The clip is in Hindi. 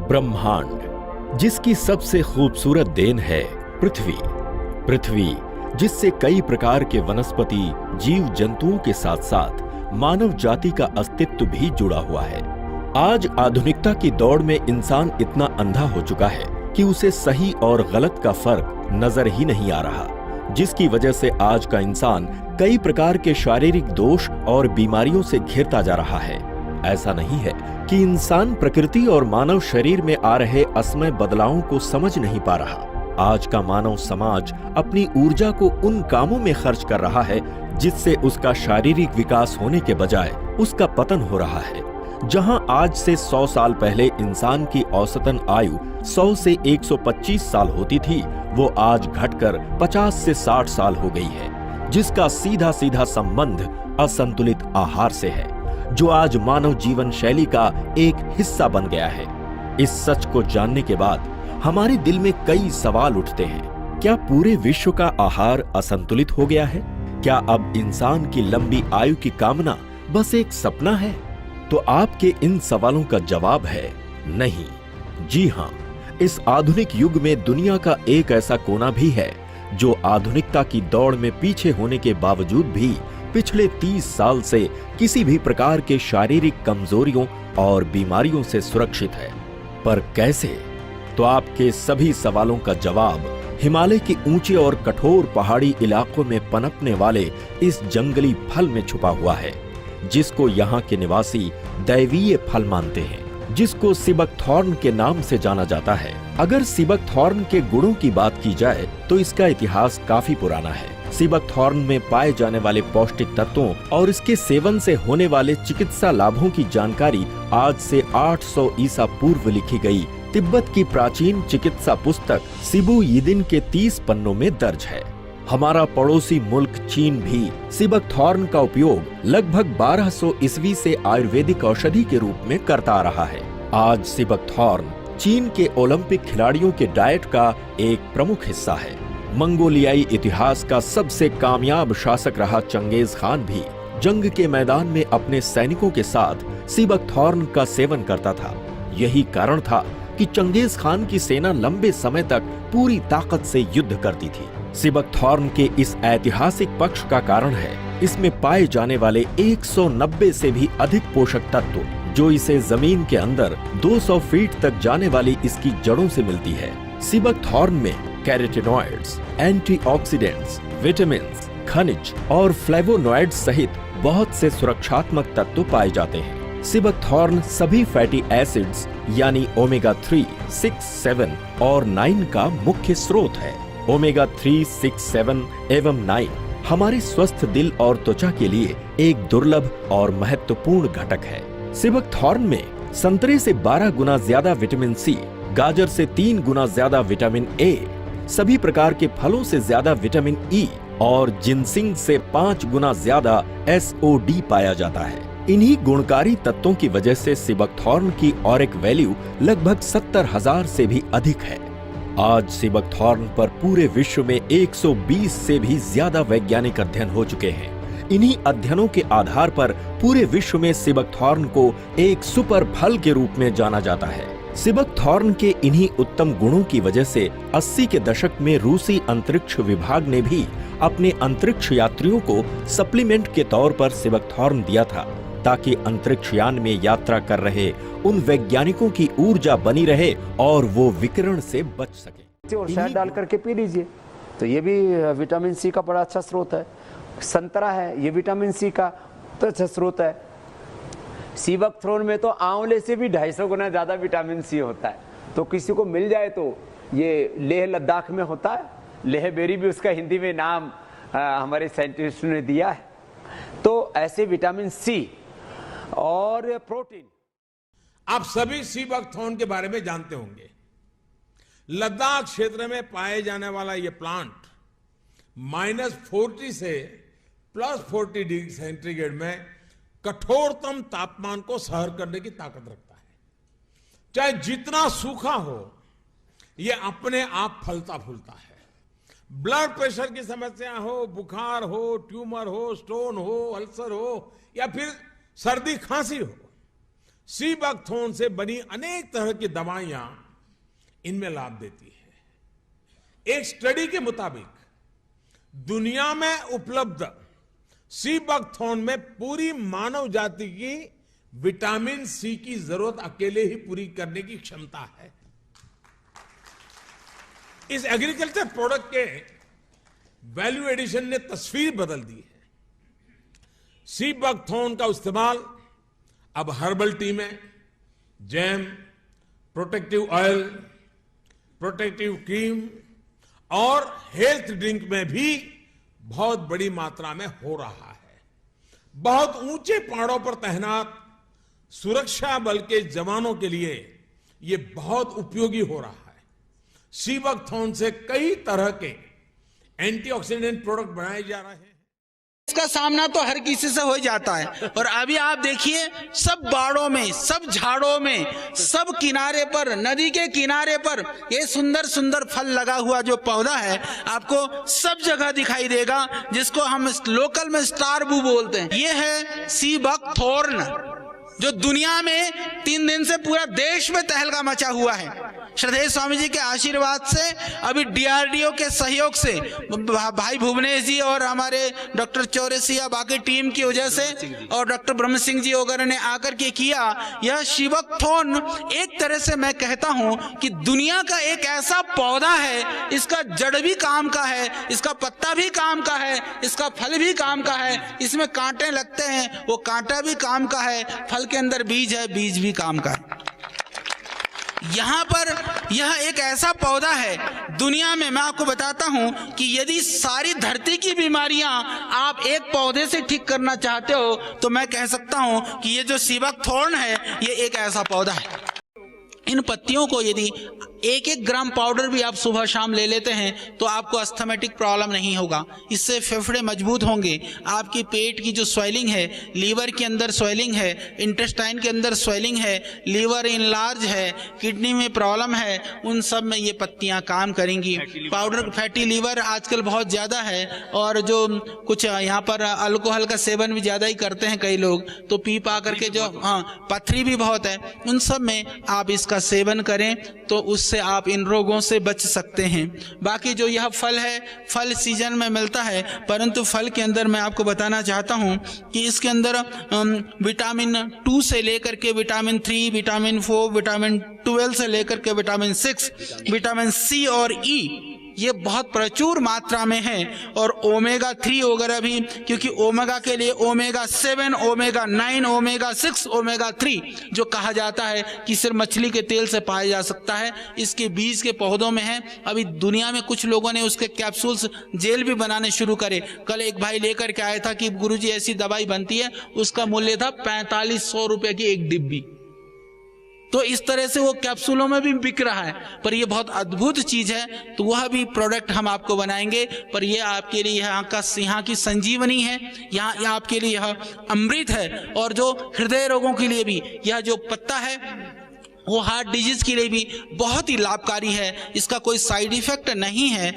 ब्रह्मांड, जिसकी सबसे खूबसूरत देन है पृथ्वी। पृथ्वी जिससे कई प्रकार के वनस्पति, जीव जंतुओं के साथ साथ मानव जाति का अस्तित्व भी जुड़ा हुआ है। आज आधुनिकता की दौड़ में इंसान इतना अंधा हो चुका है कि उसे सही और गलत का फर्क नजर ही नहीं आ रहा, जिसकी वजह से आज का इंसान कई प्रकार के शारीरिक दोष और बीमारियों से घिरता जा रहा है। ऐसा नहीं है कि इंसान प्रकृति और मानव शरीर में आ रहे असमय बदलावों को समझ नहीं पा रहा। आज का मानव समाज अपनी ऊर्जा को उन कामों में खर्च कर रहा है जिससे उसका शारीरिक विकास होने के बजाय उसका पतन हो रहा है। जहां आज से 100 साल पहले इंसान की औसतन आयु 100 से 125 साल होती थी, वो आज घटकर 50 से 60 साल हो गई है, जिसका सीधा सीधा संबंध असंतुलित आहार से है, जो आज मानव जीवन शैली का एक हिस्सा बन गया है। इस सच को जानने के बाद हमारे दिल में कई सवाल उठते हैं। क्या पूरे विश्व का आहार असंतुलित हो गया है? क्या अब इंसान की लंबी आयु की कामना बस एक सपना है? तो आपके इन सवालों का जवाब है नहीं। जी हां, इस आधुनिक युग में दुनिया का एक ऐसा कोना भी है जो आधुनिकता की दौड़ में पीछे होने के बावजूद भी पिछले 30 साल से किसी भी प्रकार के शारीरिक कमजोरियों और बीमारियों से सुरक्षित है। पर कैसे? तो आपके सभी सवालों का जवाब हिमालय के ऊंचे और कठोर पहाड़ी इलाकों में पनपने वाले इस जंगली फल में छुपा हुआ है, जिसको यहाँ के निवासी दैवीय फल मानते हैं, जिसको सिबकथॉर्न के नाम से जाना जाता है। अगर सिबकथॉर्न के गुणों की बात की जाए तो इसका इतिहास काफी पुराना है। सिबकथॉर्न में पाए जाने वाले पौष्टिक तत्वों और इसके सेवन से होने वाले चिकित्सा लाभों की जानकारी आज से 800 ईसा पूर्व लिखी गई तिब्बत की प्राचीन चिकित्सा पुस्तक सिबु यिदिन के 30 पन्नों में दर्ज है। हमारा पड़ोसी मुल्क चीन भी सिबकथॉर्न का उपयोग लगभग 1200 ईस्वी से आयुर्वेदिक औषधि के रूप में करता आ रहा है। आज सिबकथॉर्न चीन के ओलंपिक खिलाड़ियों के डाइट का एक प्रमुख हिस्सा है। मंगोलियाई इतिहास का सबसे कामयाब शासक रहा चंगेज खान भी जंग के मैदान में अपने सैनिकों के साथ सिबकथॉर्न का सेवन करता था। यही कारण था कि चंगेज खान की सेना लंबे समय तक पूरी ताकत से युद्ध करती थी। सिबकथॉर्न के इस ऐतिहासिक पक्ष का कारण है इसमें पाए जाने वाले 190 से भी अधिक पोषक तत्व, जो इसे जमीन के अंदर 200 फीट तक जाने वाली इसकी जड़ों से मिलती है। सिबकथॉर्न में कैरोटीनॉइड्स, एंटीऑक्सीडेंट्स, विटामिन्स, खनिज और फ्लेवोनॉइड्स सहित बहुत से सुरक्षात्मक तत्व पाए जाते हैं। सिबकथॉर्न सभी फैटी एसिड्स यानी ओमेगा 3, 6, 7 और 9 का मुख्य स्रोत है। ओमेगा 3, 6, 7 एवं 9 हमारे स्वस्थ दिल और त्वचा के लिए एक दुर्लभ और महत्वपूर्ण घटक है। सिबकथॉर्न में संतरे से 12 गुना ज्यादा विटामिन सी, गाजर से 3 गुना ज्यादा विटामिन ए, सभी प्रकार के फलों से ज्यादा विटामिन ई और जिनसिंग से 5 गुना ज्यादा SOD पाया जाता है। इन्हीं गुणकारी तत्वों की वजह से सिबकथॉर्न की ऑरिक वैल्यू लगभग 70,000 से भी अधिक है। आज सिबकथॉर्न पर पूरे विश्व में 120 से भी ज्यादा वैज्ञानिक अध्ययन हो चुके हैं। इन्हीं अध्ययनों के आधार पर पूरे विश्व में सिबकथॉर्न को एक सुपर फल के रूप में जाना जाता है। सिबकथॉर्न के इन्हीं उत्तम गुणों की वजह से 80 के दशक में रूसी अंतरिक्ष विभाग ने भी अपने अंतरिक्ष यात्रियों को सप्लीमेंट के तौर पर सिबकथॉर्न दिया था, ताकि अंतरिक्ष यान में यात्रा कर रहे उन वैज्ञानिकों की ऊर्जा बनी रहे और वो विकिरण से बच सके। और शहद डाल करके पी लीजिए, तो ये भी विटामिन सी का बड़ा अच्छा स्रोत है। संतरा है, ये विटामिन सी का तो अच्छा स्रोत है। सिबकथॉर्न में तो आंवले से भी 250 गुना ज्यादा विटामिन सी होता है। तो किसी को मिल जाए तो ये लेह लद्दाख में होता है, लेह बेरी भी उसका हिंदी में नाम हमारे साइंटिस्ट ने दिया है। तो ऐसे विटामिन सी और प्रोटीन। आप सभी सिबकथॉर्न के बारे में जानते होंगे। लद्दाख क्षेत्र में पाए जाने वाला यह प्लांट -40 से +40 डिग्री सेंटीग्रेड में कठोरतम तापमान को सहन करने की ताकत रखता है। चाहे जितना सूखा हो, यह अपने आप फलता फूलता है। ब्लड प्रेशर की समस्या हो, बुखार हो, ट्यूमर हो, स्टोन हो, अल्सर हो या फिर सर्दी खांसी हो, सीबकथोर्न से बनी अनेक तरह की दवाइयां इनमें लाभ देती है। एक स्टडी के मुताबिक दुनिया में उपलब्ध सीबकथोर्न में पूरी मानव जाति की विटामिन सी की जरूरत अकेले ही पूरी करने की क्षमता है। इस एग्रीकल्चर प्रोडक्ट के वैल्यू एडिशन ने तस्वीर बदल दी है। सीबकथोर्न का इस्तेमाल अब हर्बल टी में, jam, protective oil, protective cream और हेल्थ ड्रिंक में भी बहुत बड़ी मात्रा में हो रहा है। बहुत ऊंचे पहाड़ों पर तैनात सुरक्षा बल के जवानों के लिए यह बहुत उपयोगी हो रहा है। सीबकथोर्न से कई तरह के एंटीऑक्सीडेंट प्रोडक्ट बनाए जा रहे हैं। इसका सामना तो हर किसी से हो जाता है। और अभी आप देखिए, सब बाड़ों में, सब झाड़ों में, सब किनारे पर, नदी के किनारे पर ये सुंदर सुंदर फल लगा हुआ जो पौधा है आपको सब जगह दिखाई देगा, जिसको हम लोकल में स्टार बू बोलते हैं। ये है सीबकथोर्न, जो दुनिया में 3 दिन से पूरा देश में तहलका मचा हुआ है। श्रद्धेय स्वामी जी के आशीर्वाद से, अभी डीआरडीओ के सहयोग से, भाई भुवनेश जी और हमारे डॉक्टर चौरसिया बाकी टीम की वजह से और डॉक्टर ब्रह्म सिंह जी वगैरह ने आकर के किया। यह सीबकथोर्न एक तरह से मैं कहता हूं कि दुनिया का एक ऐसा पौधा है, इसका जड़ भी काम का है, इसका पत्ता भी काम का है, इसका फल भी काम का है। इसमें कांटे लगते हैं, वो कांटा भी काम का है। फल के अंदर बीज है, बीज भी काम का है। यहाँ पर यह एक ऐसा पौधा है दुनिया में, मैं आपको बताता हूं कि यदि सारी धरती की बीमारियां आप एक पौधे से ठीक करना चाहते हो तो मैं कह सकता हूं कि ये जो सीबकथोर्न है ये एक ऐसा पौधा है। इन पत्तियों को यदि 1-1 ग्राम पाउडर भी आप सुबह शाम ले लेते हैं तो आपको अस्थमेटिक प्रॉब्लम नहीं होगा। इससे फेफड़े मजबूत होंगे। आपकी पेट की जो स्वेलिंग है, लीवर के अंदर स्वेलिंग है, इंटेस्टाइन के अंदर स्वेलिंग है, लीवर इनलार्ज है, किडनी में प्रॉब्लम है, उन सब में ये पत्तियां काम करेंगी। पाउडर, फैटी लीवर आजकल बहुत ज़्यादा है और जो कुछ यहाँ पर अल्कोहल का सेवन भी ज़्यादा ही करते हैं कई लोग, तो पी पा करके जो पथरी भी बहुत है, उन सब में आप इसका सेवन करें तो उससे आप इन रोगों से बच सकते हैं। बाकी जो यह फल है, फल सीजन में मिलता है, परंतु फल के अंदर मैं आपको बताना चाहता हूं कि इसके अंदर विटामिन 2 से लेकर के विटामिन 3, विटामिन 4, विटामिन 12 से लेकर के विटामिन 6, विटामिन सी और ई ये बहुत प्रचुर मात्रा में है। और ओमेगा 3 वगैरह भी, क्योंकि ओमेगा के लिए ओमेगा 7, ओमेगा 9, ओमेगा 6, ओमेगा 3 जो कहा जाता है कि सिर्फ मछली के तेल से पाया जा सकता है, इसके बीज के पौधों में है। अभी दुनिया में कुछ लोगों ने उसके कैप्सूल्स जेल भी बनाने शुरू करे। कल एक भाई लेकर के आया था कि गुरुजी ऐसी दवाई बनती है, उसका मूल्य था 4500 रुपए की एक डिब्बी। तो इस तरह से वो कैप्सूलों में भी बिक रहा है, पर ये बहुत अद्भुत चीज है। तो वह भी प्रोडक्ट हम आपको बनाएंगे, पर ये आपके लिए यहाँ की संजीवनी है, यहाँ आपके लिए यह अमृत है। और जो हृदय रोगों के लिए भी यह जो पत्ता है वो हार्ट डिजीज के लिए भी बहुत ही लाभकारी है। इसका कोई साइड इफेक्ट नहीं है।